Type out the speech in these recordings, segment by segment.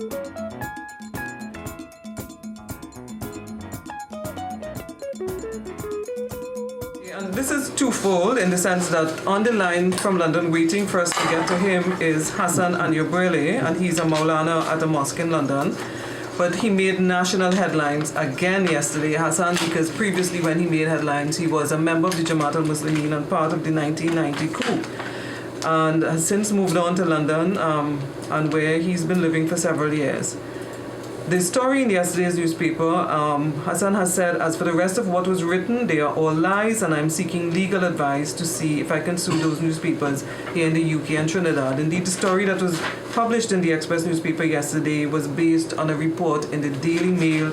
And this is twofold in the sense that on the line from London, waiting for us to get to him, is Hasan Anyabwile, and he's a Maulana at a mosque in London. But he made national headlines again yesterday, Hasan, because previously when he made headlines, he was a member of the Jamaat al-Muslimin and part of the 1990 coup. And has since moved on to London, and where he's been living for several years. The story in yesterday's newspaper, Hasan has said, as for the rest of what was written, they are all lies, and I'm seeking legal advice to see if I can sue those newspapers here in the UK and Trinidad. Indeed, the story that was published in the Express newspaper yesterday was based on a report in the Daily Mail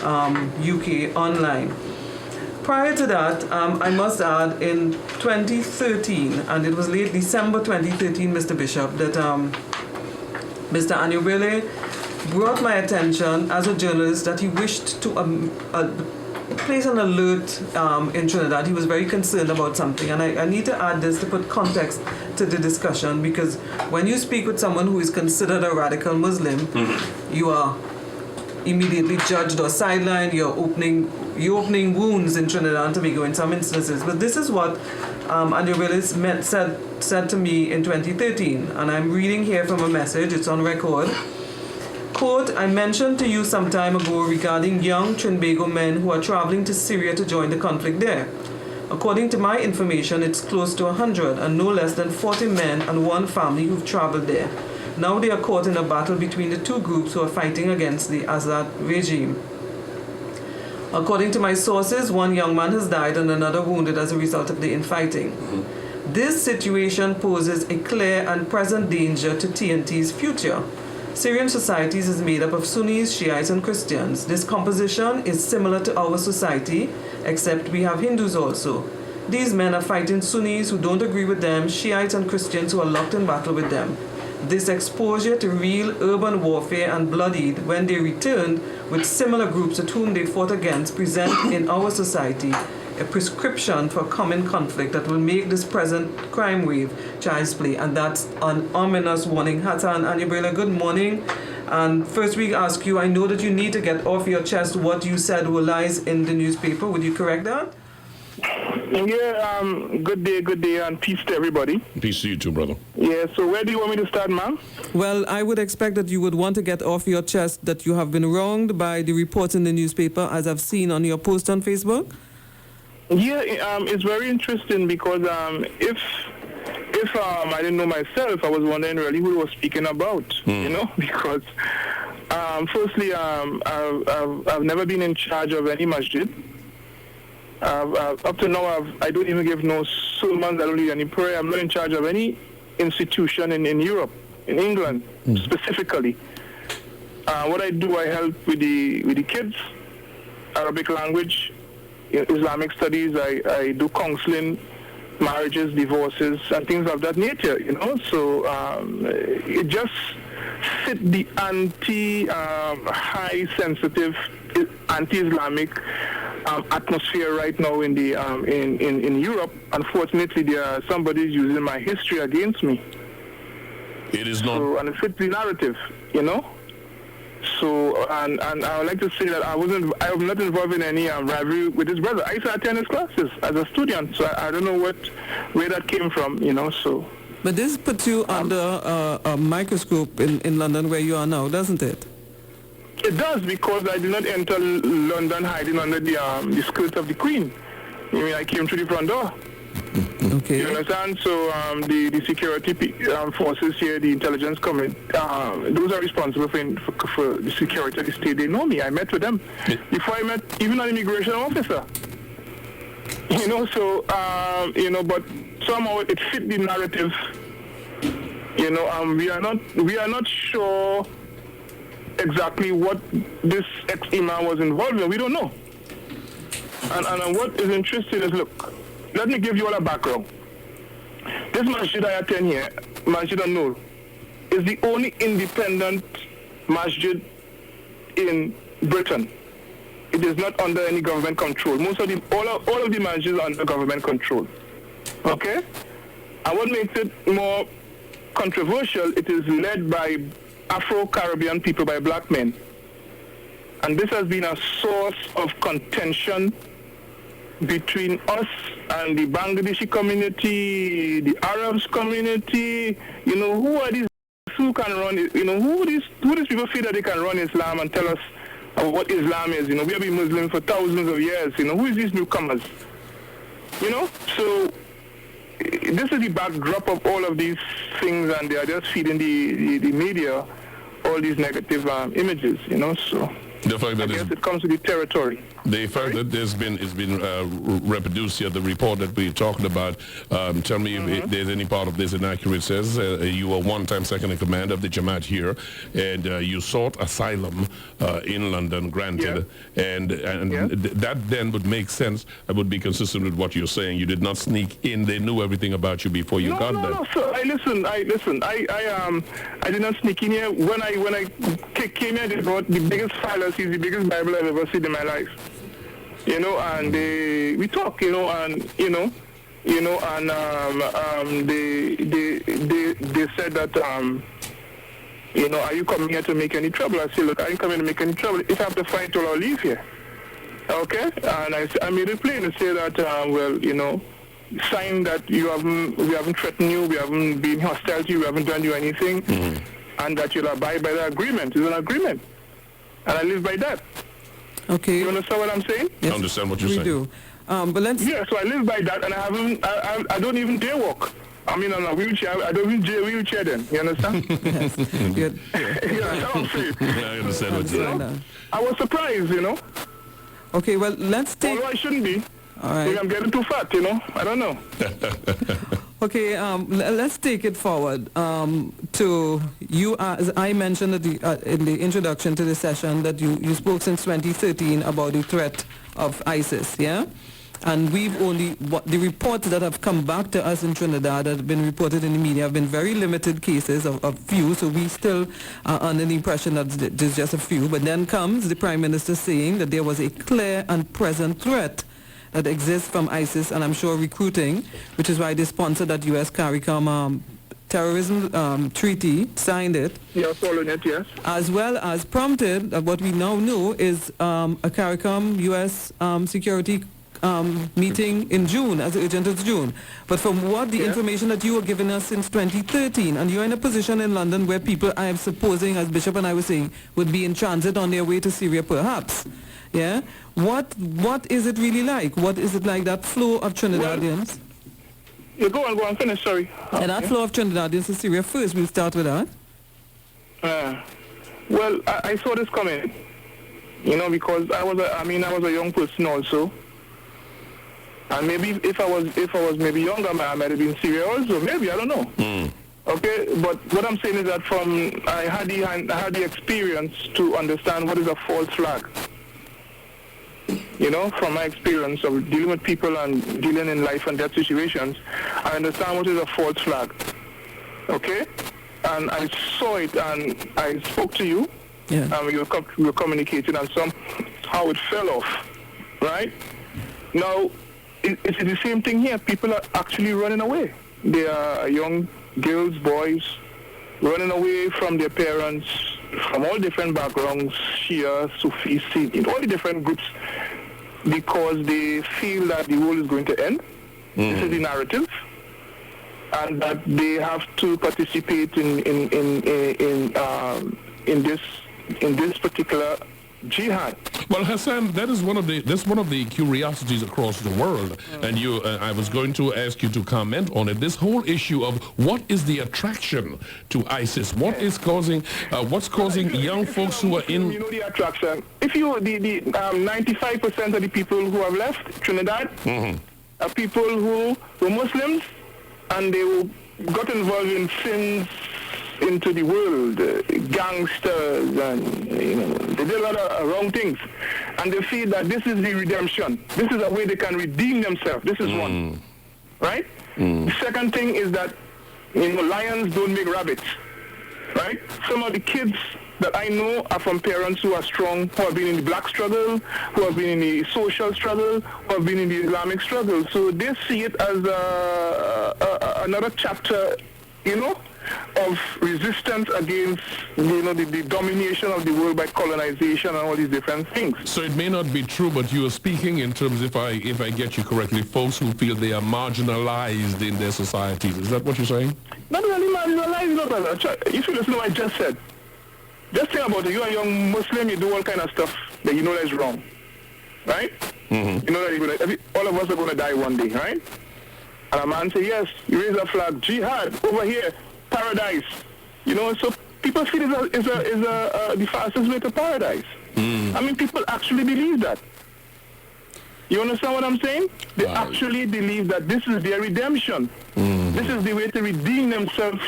UK online. Prior to that, I must add, in 2013, and it was late December 2013, Mr. Bishop, that Mr. Anyabwile brought my attention as a journalist that he wished to place an alert in Trinidad. He was very concerned about something, and I need to add this to put context to the discussion, because when you speak with someone who is considered a radical Muslim, you are immediately judged or sidelined. You're opening wounds in Trinidad to Tobago in some instances. But this is what Anyabwile said to me in 2013, and I'm reading here from a message, it's on record. Quote, I mentioned to you some time ago regarding young Trinbago men who are traveling to Syria to join the conflict there. According to my information, it's close to 100 and no less than 40 men and one family who've traveled there. Now they are caught in a battle between the two groups who are fighting against the Assad regime. According to my sources, one young man has died and another wounded as a result of the infighting. This situation poses a clear and present danger to TNT's future. Syrian societies is made up of Sunnis, Shiites, and Christians. This composition is similar to our society, except we have Hindus also. These men are fighting Sunnis who don't agree with them, Shiites and Christians who are locked in battle with them. This exposure to real urban warfare and bloodied when they returned with similar groups at whom they fought against present in our society a prescription for common conflict that will make this present crime wave child's play. And that's an ominous warning. Hasan Anyabwile, good morning. And first we ask you, I know that you need to get off your chest what you said were lies in the newspaper. Would you correct that? Yeah, good day, and peace to everybody. Peace to you too, brother. Yeah, so where do you want me to start, ma'am? Well, I would expect that you would want to get off your chest that you have been wronged by the reports in the newspaper, as I've seen on your post on Facebook. Yeah, it's very interesting because if I didn't know myself, I was wondering really who I was speaking about, you know, because firstly, I've never been in charge of any masjid. Up to now, I don't even give no sermons, I don't lead any prayer. I'm not in charge of any institution in Europe, in England specifically. What I do, I help with the kids, Arabic language, Islamic studies. I do counseling, marriages, divorces, and things of that nature, you know. So it just fit the high sensitive, anti-Islamic atmosphere right now in the in Europe. Unfortunately, there are somebody using my history against me. It is not. So, and it fits the narrative, you know. So, and I would like to say that I was not involved in any rivalry with his brother. I used to attend his classes as a student, so I don't know where that came from, you know. So. But this puts you under a microscope in London where you are now, doesn't it? It does, because I did not enter London hiding under the skirt of the Queen. I mean, I came through the front door. Okay. You understand? So the security forces here, the intelligence committee, those are responsible for the security of the state. They know me. I met with them before I met even an immigration officer. You know, so you know, but somehow it fit the narrative. You know, we are not sure exactly what this ex-imam was involved in. We don't know. And what is interesting is, look, let me give you all a background. This masjid I attend here, Masjid al-Nur, is the only independent masjid in Britain. It is not under any government control. All of the masjids are under government control. Okay? And what makes it more controversial, it is led by Afro-Caribbean people by black men. And this has been a source of contention between us and the Bangladeshi community, the Arabs community. You know, who are these who can run, you know, who these people feel that they can run Islam and tell us what Islam is? You know, we have been Muslim for thousands of years. You know, who is these newcomers? You know, so this is the backdrop of all of these things, and they are just feeding the media all these negative images, you know, so the fact that I guess it comes with the territory. The fact that it's been reproduced here, the report that we're talking about, tell me if there's any part of this inaccurate. It says you were one-time second in command of the Jamaat here, and you sought asylum in London, granted, and that then would make sense. That would be consistent with what you're saying. You did not sneak in. They knew everything about you before you got there. No, sir. I did not sneak in here. When I came here, they brought the biggest fallacies, the biggest Bible I've ever seen in my life. You know, and we talk, you know, and they said that, you know, are you coming here to make any trouble? I said, look, I ain't coming to make any trouble. If I have to fight, I'll leave here. Okay, and I made it plain to say that, well, you know, sign that we haven't threatened you, we haven't been hostile to you, we haven't done you anything, and that you'll abide by the agreement. It's an agreement, and I live by that. Okay. You understand what I'm saying? Yes, I understand what you're saying. We do. But let's... Yeah, so I live by that, and I don't even dare walk. I mean, on a wheelchair, I don't even dare wheelchair then. You understand? Yes. Yeah, that's what I'm saying. I understand what you're saying. I was surprised, you know. Okay, well, let's take... Although I shouldn't be. All right. Maybe I'm getting too fat, you know. I don't know. Okay, let's take it forward to you. As I mentioned in the introduction to the session, that you spoke since 2013 about the threat of ISIS, yeah? And we've only, the reports that have come back to us in Trinidad that have been reported in the media have been very limited cases of few, so we still are under the impression that there's just a few. But then comes the Prime Minister saying that there was a clear and present threat that exists from ISIS, and I'm sure recruiting, which is why they sponsored that U.S. CARICOM terrorism treaty, signed it. Yeah, following it, yes. As well as prompted, what we now know is a CARICOM U.S. security meeting in June, as urgent as June. But from what the information that you were giving us since 2013, and you're in a position in London where people, I am supposing, as Bishop and I were saying, would be in transit on their way to Syria perhaps. Yeah? What is it really like? What is it like, that flow of Trinidadians? Yeah, go on, finish, sorry. And that flow of Trinidadians to Syria first, we'll start with that. Well, I saw this coming, you know, because I was a young person also. And maybe if I was maybe younger, I might have been Syria also. Maybe, I don't know. Okay, but what I'm saying is that I had the experience to understand what is a false flag. You know, from my experience of dealing with people and dealing in life and death situations, I understand what is a false flag. Okay, and I saw it, and I spoke to you, and we were communicating, and somehow it fell off. Right now. It's the same thing here. People are actually running away. They are young girls, boys, running away from their parents, from all different backgrounds, Shia, Sufi, Sikh, all the different groups, because they feel that the world is going to end. This is the narrative, and that they have to participate in this particular jihad. Well, Hasan, that's one of the curiosities across the world, and I was going to ask you to comment on it. This whole issue of what is the attraction to ISIS? What is causing? What's causing young folks who are in? You know the attraction. If you the 95% of the people who have left Trinidad are people who were Muslims, and they got involved in sins into the world, gangsters, and you know, they did a lot of wrong things, and they feel that this is the redemption. This is a way they can redeem themselves. This is one, right? The second thing is that, you know, lions don't make rabbits, right? Some of the kids that I know are from parents who are strong, who have been in the black struggle, who have been in the social struggle, who have been in the Islamic struggle. So they see it as another chapter, you know, of resistance against, the domination of the world by colonization and all these different things. So it may not be true, but you are speaking in terms, if I get you correctly, folks who feel they are marginalized in their societies. Is that what you're saying? Not really marginalized, brother. If you listen to what I just said, just think about it. You're a young Muslim, you do all kind of stuff that you know that's wrong, right? Mm-hmm. You know that all of us are going to die one day, right? And a man say, yes, you raise a flag, jihad, over here, paradise. So people feel it's the fastest way to paradise. I mean, people actually believe that. You understand what I'm saying? They actually believe that this is their redemption. This is the way to redeem themselves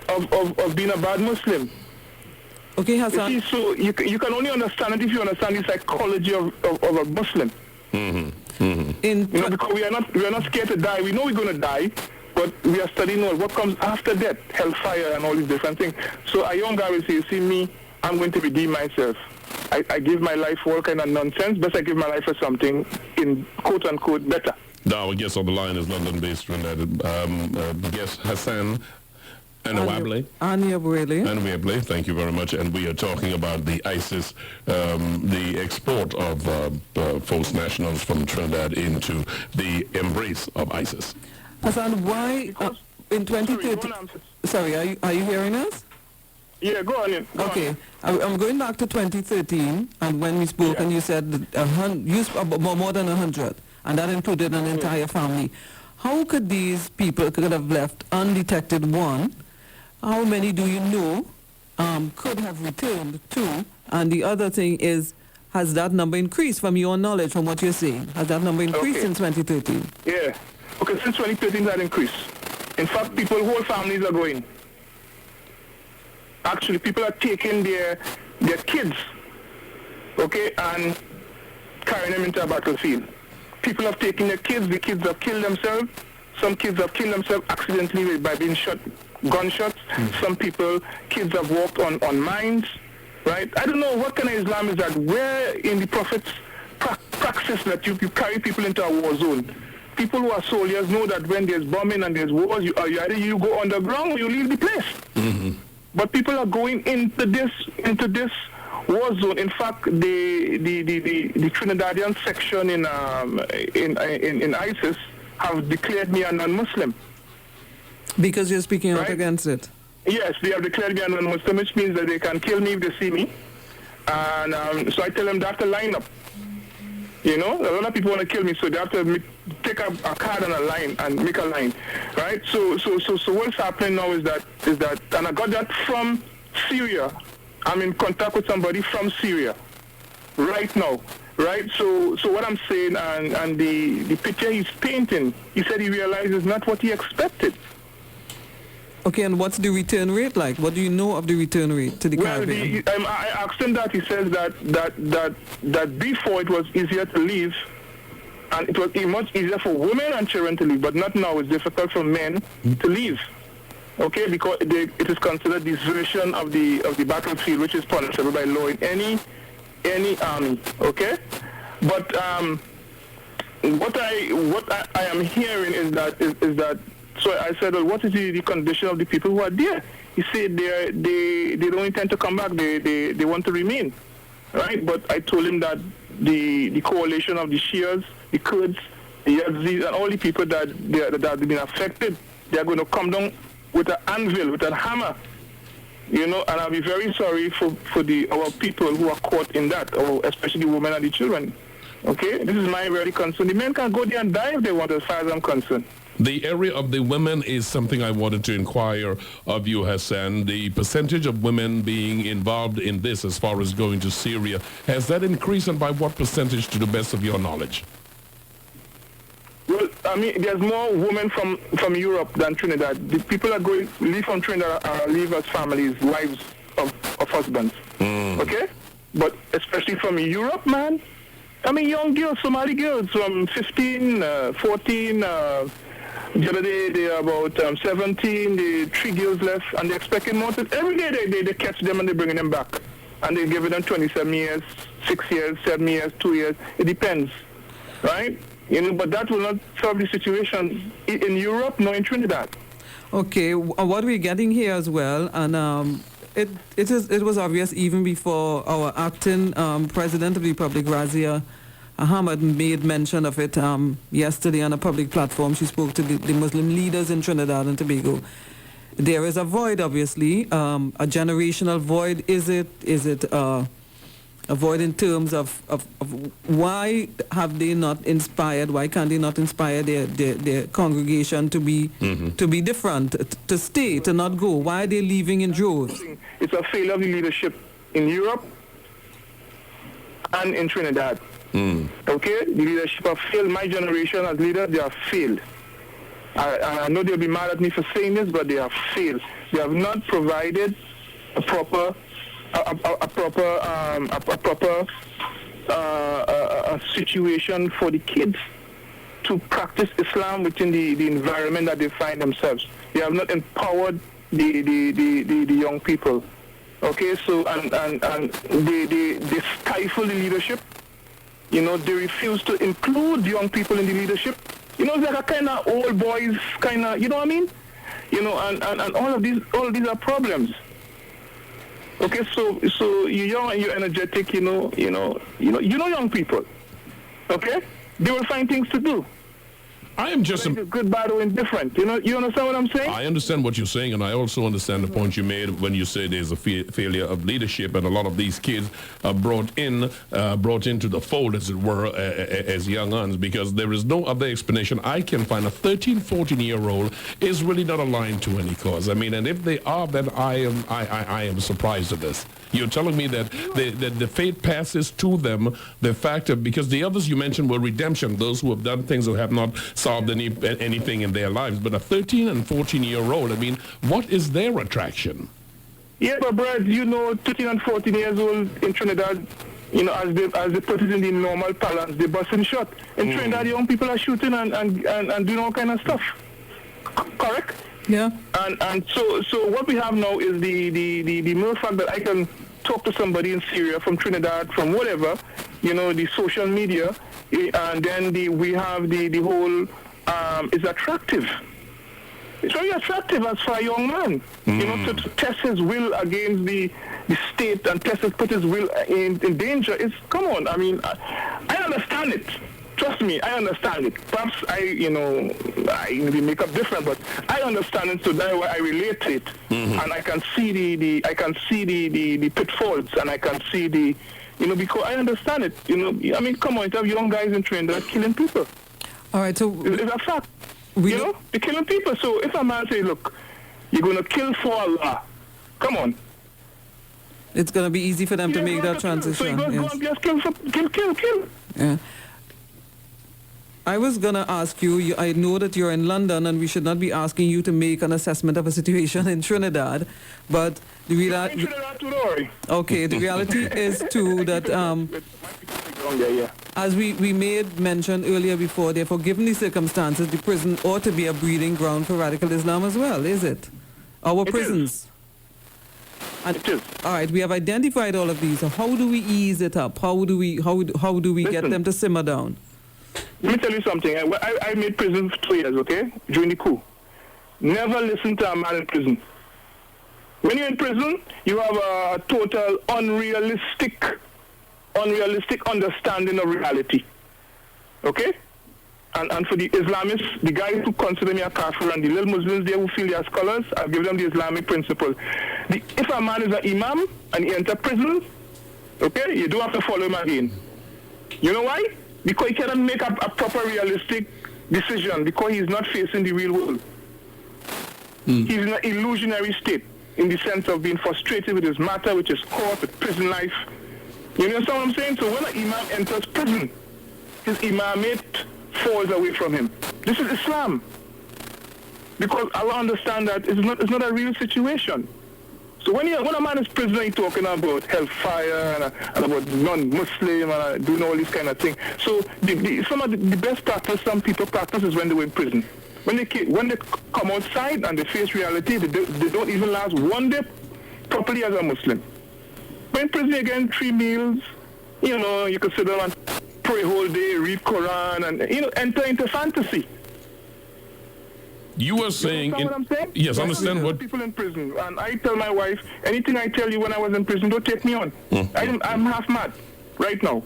of being a bad Muslim. Okay, Hasan. You see, so you can only understand it if you understand the psychology of a Muslim. Because we are not scared to die. We know we're going to die, but we are studying what comes after death, hellfire and all these different things. So a young guy will say, you see me, I'm going to redeem myself. I give my life for all kind of nonsense, but I give my life for something in quote-unquote better. Now, our guest on the line is London-based Trinidad. Guest Hasan Anyabwile. Anyabwile, thank you very much. And we are talking about the ISIS, the export of false nationals from Trinidad into the embrace of ISIS. Hasan, why in 2013? Sorry, are you hearing us? Yeah, go on in. Okay, I'm going back to 2013, and when we spoke, and you said more than 100, and that included an entire family. How could these people could have left undetected? One, how many do you know could have returned? Two, and the other thing is, has that number increased from your knowledge, from what you're saying? Has that number increased since 2013? Yeah. Okay, since 2013 that increased. In fact, whole families are going. Actually, people are taking their kids, okay, and carrying them into a battlefield. People have taken their kids, the kids have killed themselves. Some kids have killed themselves accidentally by being shot, gunshots. Some kids have walked on mines, right? I don't know what kind of Islam is that. Where in the Prophet's praxis that you carry people into a war zone? People who are soldiers know that when there's bombing and there's wars, either you go underground or you leave the place. Mm-hmm. But people are going into this war zone. In fact, the Trinidadian section in ISIS have declared me a non-Muslim. Because you're speaking out against it. Yes, they have declared me a non-Muslim, which means that they can kill me if they see me. And so I tell them they have to line up. A lot of people want to kill me, so they have to take a card and a line and make a line, right? So what's happening now is that, and I got that from Syria. I'm in contact with somebody from Syria right now, right? So what I'm saying, and the picture he's painting, he said he realizes not what he expected. Okay, and what's the return rate like? What do you know of the return rate to the Caribbean? I asked him that. He says that before it was easier to leave, and it was much easier for women and children to leave, but not now. It's difficult for men to leave. Okay, because it is considered desertion of the battlefield, which is punishable by law in any army. Okay, but what I am hearing is that. So I said, well, what is the condition of the people who are there? He said they don't intend to come back. They want to remain, right? But I told him that the coalition of the Shias, the Kurds, the Yazidis, and all the people that have been affected, they are going to come down with an anvil, with a hammer, and I'll be very sorry for our people who are caught in that, or especially the women and the children. Okay, this is my very concern. The men can go there and die if they want, as far as I'm concerned. The area of the women is something I wanted to inquire of you, Hasan. The percentage of women being involved in this as far as going to Syria, has that increased, and by what percentage to the best of your knowledge? Well, I mean, there's more women from Europe than Trinidad. The people are leave from Trinidad leave as families, wives of husbands. Okay? But especially from Europe, man. I mean, young girls, Somali girls from 15, 14, the other day, they are about 17, the 3 girls left, and they're expecting more. Every day they catch them and they're bringing them back. And they're giving them 27 years, 6 years, 7 years, 2 years. It depends, right? But that will not solve the situation in Europe nor in Trinidad. Okay, what we're getting here as well, and it was obvious even before our acting President of the Republic, Razia Ahmad, made mention of it yesterday on a public platform. She spoke to the Muslim leaders in Trinidad and Tobago. There is a void, obviously, a generational void. Is it a void in terms of why have they not inspired? Why can't they not inspire their congregation to be different, to stay, to not go? Why are they leaving in droves? It's a failure of the leadership in Europe and in Trinidad. Okay, the leadership have failed. My generation as leaders, they have failed. I know they'll be mad at me for saying this, but they have failed. They have not provided a proper situation for the kids to practice Islam within the environment that they find themselves. They have not empowered the young people. Okay, so and they stifle the leadership. You know, they refuse to include young people in the leadership. You know, it's like a kind of old boys kind of, you know what I mean? You know, and all of these are problems. Okay, so you're young and you're energetic, you know young people. Okay? They will find things to do. I am just good, bad, or indifferent. You know, you understand what I'm saying? I understand what you're saying, and I also understand the point you made when you say there's a failure of leadership, and a lot of these kids are brought into the fold, as it were, as young uns, because there is no other explanation I can find. A 13, 14-year-old is really not aligned to any cause. I mean, and if they are, then I am surprised at this. You're telling me that the fate passes to them, the fact of, because the others you mentioned were redemption, those who have done things who have not solved anything in their lives. But a 13 and 14-year-old, I mean, what is their attraction? Yeah, but Brad, you know, 13 and 14 years old in Trinidad, you know, as they put it in the normal parlance, they busting shot. In Trinidad, young people are shooting and doing all kind of stuff. Correct? Yeah. And so what we have now is the mere fact that I can talk to somebody in Syria, from Trinidad, from whatever, you know, the social media, and then we have the whole, it's attractive. It's very attractive as for a young man, you know, to test his will against the state and put his will in danger. Come on, I mean, I understand it. Trust me, I understand it. Perhaps I maybe make up different, but I understand it, so that's why I relate to it, and I can see the pitfalls, and I can see because I understand it. You know, I mean, come on, you have young guys in Trinidad killing people. All right, so it's a fact. They're killing people. So if a man say, "Look, you're going to kill for Allah," come on. It's going to be easy for them to make that transition. So you're going to just kill. Yeah. I was going to ask you, I know that you're in London and we should not be asking you to make an assessment of a situation in Trinidad, but the reality... Okay, the reality is too that, as we made mention earlier before, therefore, given the circumstances, the prison ought to be a breeding ground for radical Islam as well, is it? Our prisons. It is. All right, we have identified all of these. So how do we ease it up? How do we get them to simmer down? Let me tell you something. I made prison for 2 years, okay, during the coup. Never listen to a man in prison. When you're in prison, you have a total unrealistic understanding of reality. Okay? And for the Islamists, the guys who consider me a kafir, and the little Muslims there who feel they are scholars, I'll give them the Islamic principle. If a man is an imam and he enters prison, okay, you don't have to follow him again. You know why? Because he cannot make a proper realistic decision, because he's not facing the real world. He's in an illusionary state, in the sense of being frustrated with his matter, with his court, with prison life. You understand what I'm saying? So when an imam enters prison, his imamate falls away from him. This is Islam. Because Allah understands that it's not a real situation. So when a man is prisoner, he's talking about hellfire and about non-Muslim and doing all these kind of things. So some of the best practice some people practice is when they were in prison. When they come outside and they face reality, they don't even last one day properly as a Muslim. When in prison, you get 3 meals, you know, you can sit down and pray whole day, read Quran, and, you know, enter into fantasy. You were saying... You understand what I'm saying? Yes, understand what... People in prison, and I tell my wife, anything I tell you when I was in prison, don't take me on. I'm half mad right now.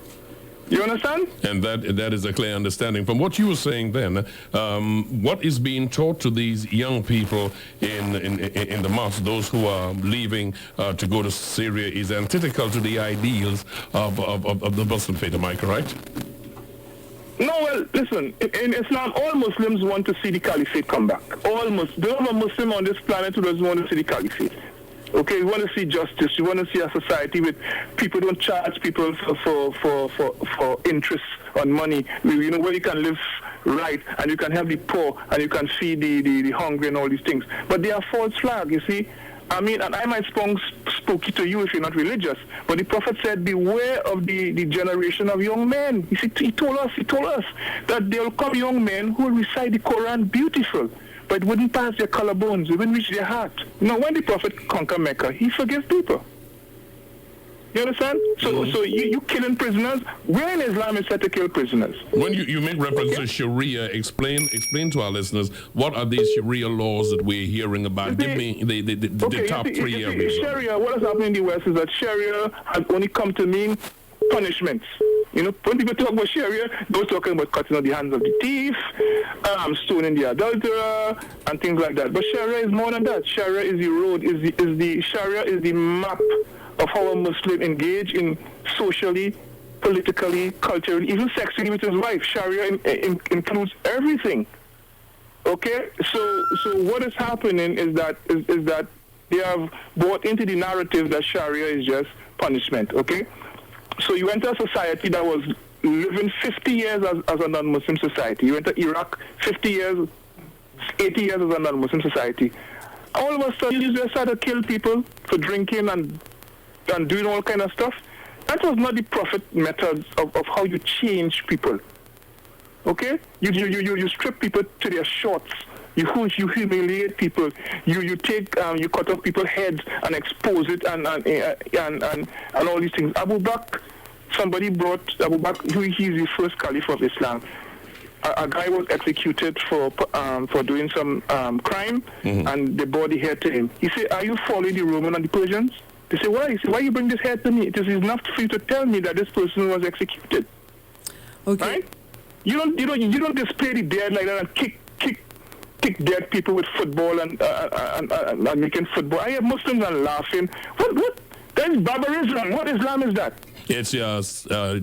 You understand? And that is a clear understanding. From what you were saying then, what is being taught to these young people in the mosque, those who are leaving to go to Syria, is antithetical to the ideals of the Muslim faith. Am I correct? No, well, listen, in Islam, all Muslims want to see the caliphate come back. All Muslims. There's no Muslim on this planet who doesn't want to see the caliphate. Okay, you want to see justice. You want to see a society with people don't charge people for interest on money. You know, where you can live right and you can help the poor and you can feed the hungry and all these things. But they are false flag, you see. I mean, and I might sound spooky to you if you're not religious, but the Prophet said, beware of the generation of young men. You see, he told us that there will come young men who will recite the Quran beautiful, but it wouldn't pass their collarbones, it wouldn't reach their heart. Now, when the Prophet conquered Mecca, he forgives people. You understand? So you killing prisoners. Where in Islam is said to kill prisoners? When you make reference to Sharia, explain to our listeners, what are these Sharia laws that we're hearing about? Give me the top three areas. Sharia, what has happened in the West is that Sharia has only come to mean punishments. You know, when people talk about Sharia, they're talking about cutting off the hands of the thief, stoning the adulterer, and things like that. But Sharia is more than that. Sharia is the road, Sharia is the map of how a Muslim engage in socially, politically, culturally, even sexually with his wife. Sharia includes everything. Okay, so what is happening is that they have bought into the narrative that Sharia is just punishment. Okay, so you enter a society that was living 50 years as a non-Muslim society. You enter Iraq 50 years, 80 years as a non-Muslim society. All of a sudden, you just start to kill people for drinking and doing all kind of stuff. That was not the Prophet methods of how you change people. Okay? You strip people to their shorts. You humiliate people. You cut off people's heads and expose it and all these things. Abu Bakr, somebody brought Abu Bakr, he's the first caliph of Islam. A guy was executed for doing some crime, and they brought the head to him. He said, "Are you following the Roman and the Persians?" They say, "Why?" He said, "Why you bring this head to me? It is enough for you to tell me that this person was executed." Okay. Right? You don't display the dead like that and kick dead people with football and making football. I hear Muslims are laughing. What? That's barbarism. What Islam is that? It's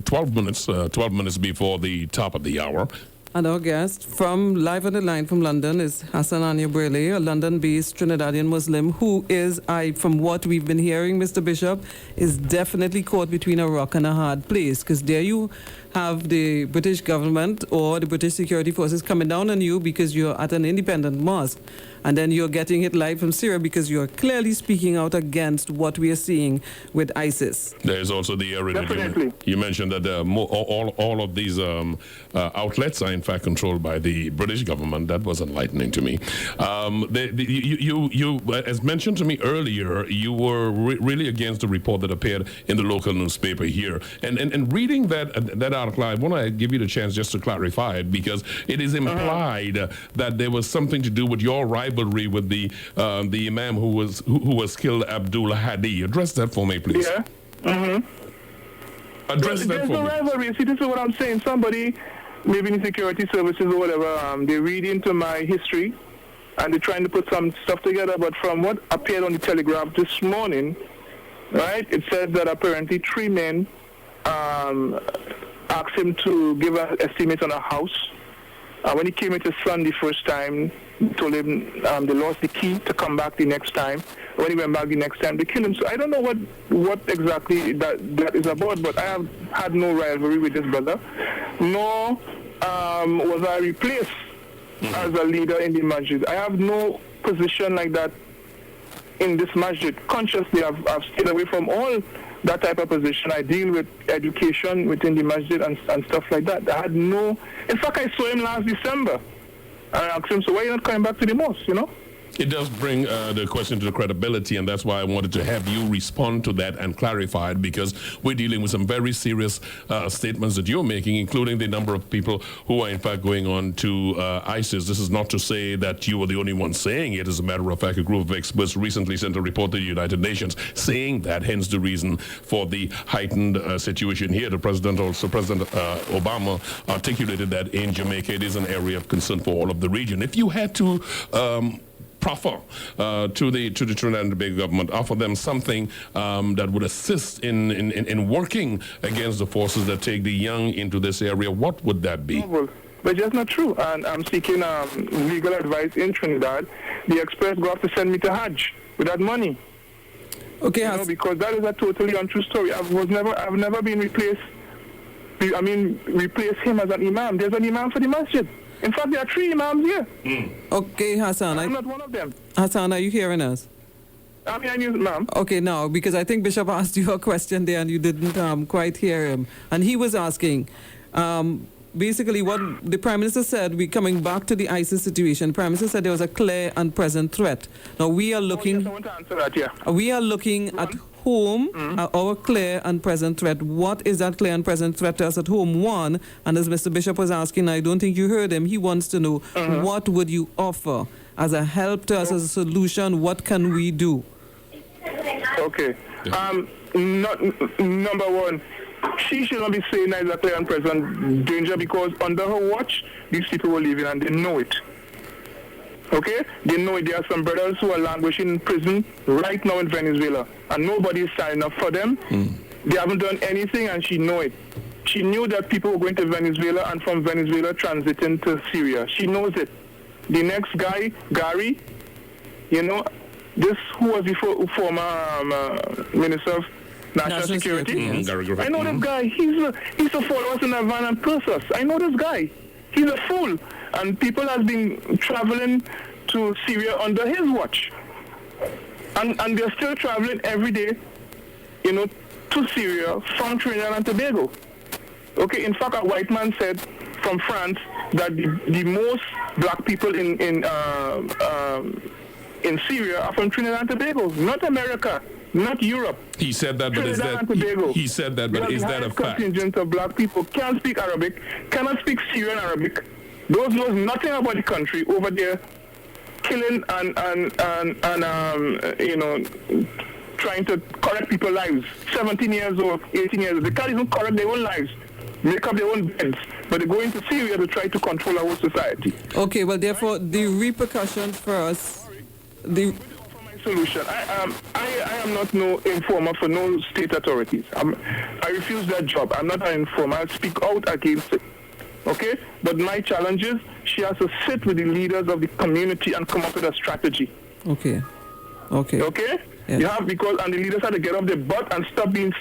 12 minutes before the top of the hour. And our guest from live on the line from London is Hasan Anyabwile, a London-based Trinidadian Muslim who is, from what we've been hearing, Mr. Bishop, is definitely caught between a rock and a hard place. Because there you have the British government or the British security forces coming down on you because you're at an independent mosque. And then you're getting hit live from Syria because you're clearly speaking out against what we are seeing with ISIS. There's also the area that you mentioned that all of these outlets are in fact controlled by the British government. That was enlightening to me. You as mentioned to me earlier, you were really against the report that appeared in the local newspaper here. And reading that article, I want to give you the chance just to clarify it, because it is implied that there was something to do with your rivalry with the imam who was killed, Abdul Hadi. Address that for me, please. Yeah. Address that for me. There's no rivalry. See, this is what I'm saying. Somebody, maybe in security services or whatever, they read into my history and they're trying to put some stuff together. But from what appeared on the Telegraph this morning, right, it said that apparently 3 men asked him to give an estimate on a house. When he came with his son the first time, he told him they lost the key to come back the next time. When he went back the next time, they killed him. So I don't know what exactly that is about, but I have had no rivalry with this brother, nor was I replaced as a leader in the masjid. I have no position like that in this masjid. Consciously, I've stayed away from all that type of position. I deal with education within the masjid and stuff like that. I had no... In fact, I saw him last December. I asked him, so why are you not coming back to the mosque, you know? It does bring the question to the credibility, and that's why I wanted to have you respond to that and clarify it, because we're dealing with some very serious statements that you're making, including the number of people who are in fact going on to ISIS. This is not to say that you are the only one saying it. As a matter of fact, a group of experts recently sent a report to the United Nations saying that, hence the reason for the heightened situation here. President Obama articulated that in Jamaica it is an area of concern for all of the region. If you had to proffer to the Trinidad and Tobago government, offer them something that would assist in working against the forces that take the young into this area, what would that be? Well, but that's not true. And I'm seeking legal advice in Trinidad. The experts go have to send me to Hajj with that money. Okay, because that is a totally untrue story. I've never been replaced. Replace him as an imam. There's an imam for the masjid. In fact, there are 3 imams here. Okay, Hasan. I'm not one of them. Hasan, are you hearing us? I'm hearing you, ma'am. Okay, now, because I think Bishop asked you a question there and you didn't quite hear him. And he was asking, basically what the Prime Minister said, we coming back to the ISIS situation, Prime Minister said there was a clear and present threat. Now, we are looking... Yes, I want to answer that, yeah. We are looking at home, our clear and present threat. What is that clear and present threat to us at home? One, and as Mr. Bishop was asking, I don't think you heard him, he wants to know, what would you offer as a help to us, as a solution? What can we do? Okay. Number one, she should not be saying that is a clear and present danger, because under her watch, these people were living and they know it. Okay? They know it. There are some brothers who are languishing in prison right now in Venezuela, and nobody is signing up for them. They haven't done anything, and she knows it. She knew that people were going to Venezuela, and from Venezuela transiting to Syria. She knows it. The next guy, Gary, this who was the former Minister of National Security. Yes. I know this guy. He's a follower in a van and process. I know this guy. He's a fool. And people have been traveling to Syria under his watch. And they're still traveling every day, to Syria from Trinidad and Tobago. Okay, in fact, a white man said from France that the most black people in Syria are from Trinidad and Tobago, not America, not Europe. He said that, but is that he said that, but is that a fact? Contingent of black people can't speak Arabic, cannot speak Syrian Arabic. Those knows nothing about the country over there, killing and trying to correct people's lives. 17 years old, 18 years old. They can't even correct their own lives, make up their own beds, but they go into Syria to try to control our society. Okay, well, therefore, the repercussions for us... For my solution, I am not no informer for no state authorities. I refuse that job. I'm not an informer. I speak out against it. Okay? But my challenge is she has to sit with the leaders of the community and come up with a strategy. Okay? Yes. You have, and the leaders have to get off their butt and stop being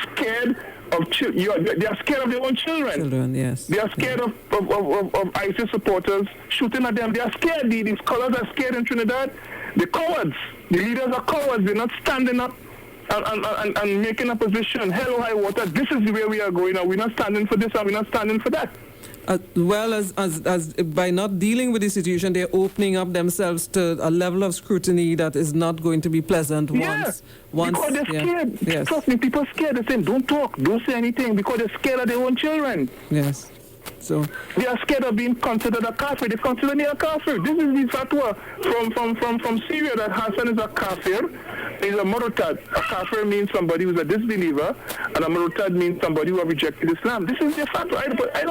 scared of children. They are scared of their own children. Yes. They are scared of ISIS supporters shooting at them. They are scared. These scholars are scared in Trinidad. They're cowards. The leaders are cowards. They're not standing up and making a position. Hell or high water. This is the way we are going. And we're not standing for this and we're not standing for that. Well, as by not dealing with the situation, they're opening up themselves to a level of scrutiny that is not going to be pleasant once because they're scared. Yes. Trust me, people are scared. They're saying, don't talk, don't say anything, because they're scared of their own children. Yes. So they are scared of being considered a kafir. They consider me a kafir. This is the fatwa from Syria that Hasan is a kafir. He's a murtad. A kafir means somebody who's a disbeliever, and a murtad means somebody who has rejected Islam. This is the fatwa. I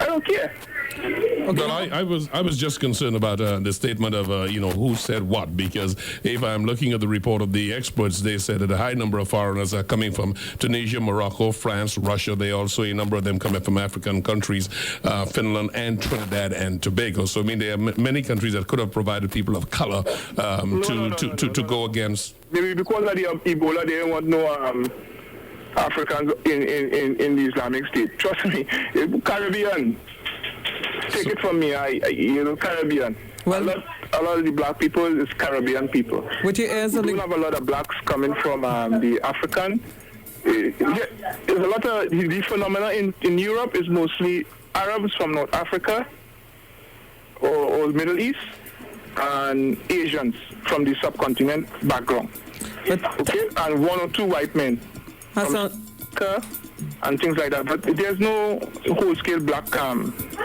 don't care. Okay. Well, I was just concerned about the statement of who said what, because if I'm looking at the report of the experts, they said that a high number of foreigners are coming from Tunisia, Morocco, France, Russia. They also, a number of them coming from African countries, Finland and Trinidad and Tobago. So I mean, there are many countries that could have provided people of color to go against. Maybe because of the Ebola, they don't want no Africans in the Islamic State. Trust me, Caribbean. Take it from me, Caribbean. Well, a lot of the black people is Caribbean people. We don't have a lot of blacks coming from the African. There's a lot of the phenomena in Europe is mostly Arabs from North Africa or Middle East. and Asians from the subcontinent background. Okay, and 1 or 2 white men from Africa and things like that. But there's no whole-scale black,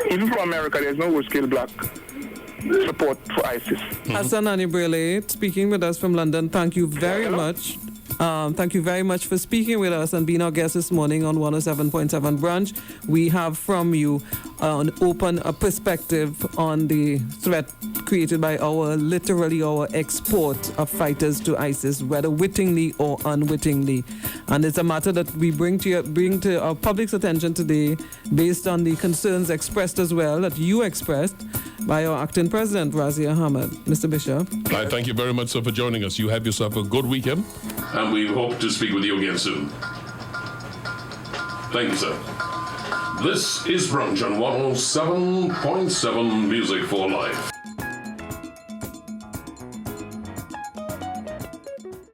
even from America, there's no whole-scale black support for ISIS. Hasan Anyabwile, speaking with us from London, thank you very much. Thank you very much for speaking with us and being our guest this morning on 107.7 Brunch. We have from you an open perspective on the threat created by literally our export of fighters to ISIS, whether wittingly or unwittingly. And it's a matter that we bring to our public's attention today based on the concerns expressed as well, that you expressed, by our acting president, Razia Ahmed. Mr. Bishop. I thank you very much, sir, for joining us. You have yourself a good weekend, and we hope to speak with you again soon. Thank you, sir. This is Brunch on 107.7 Music for Life.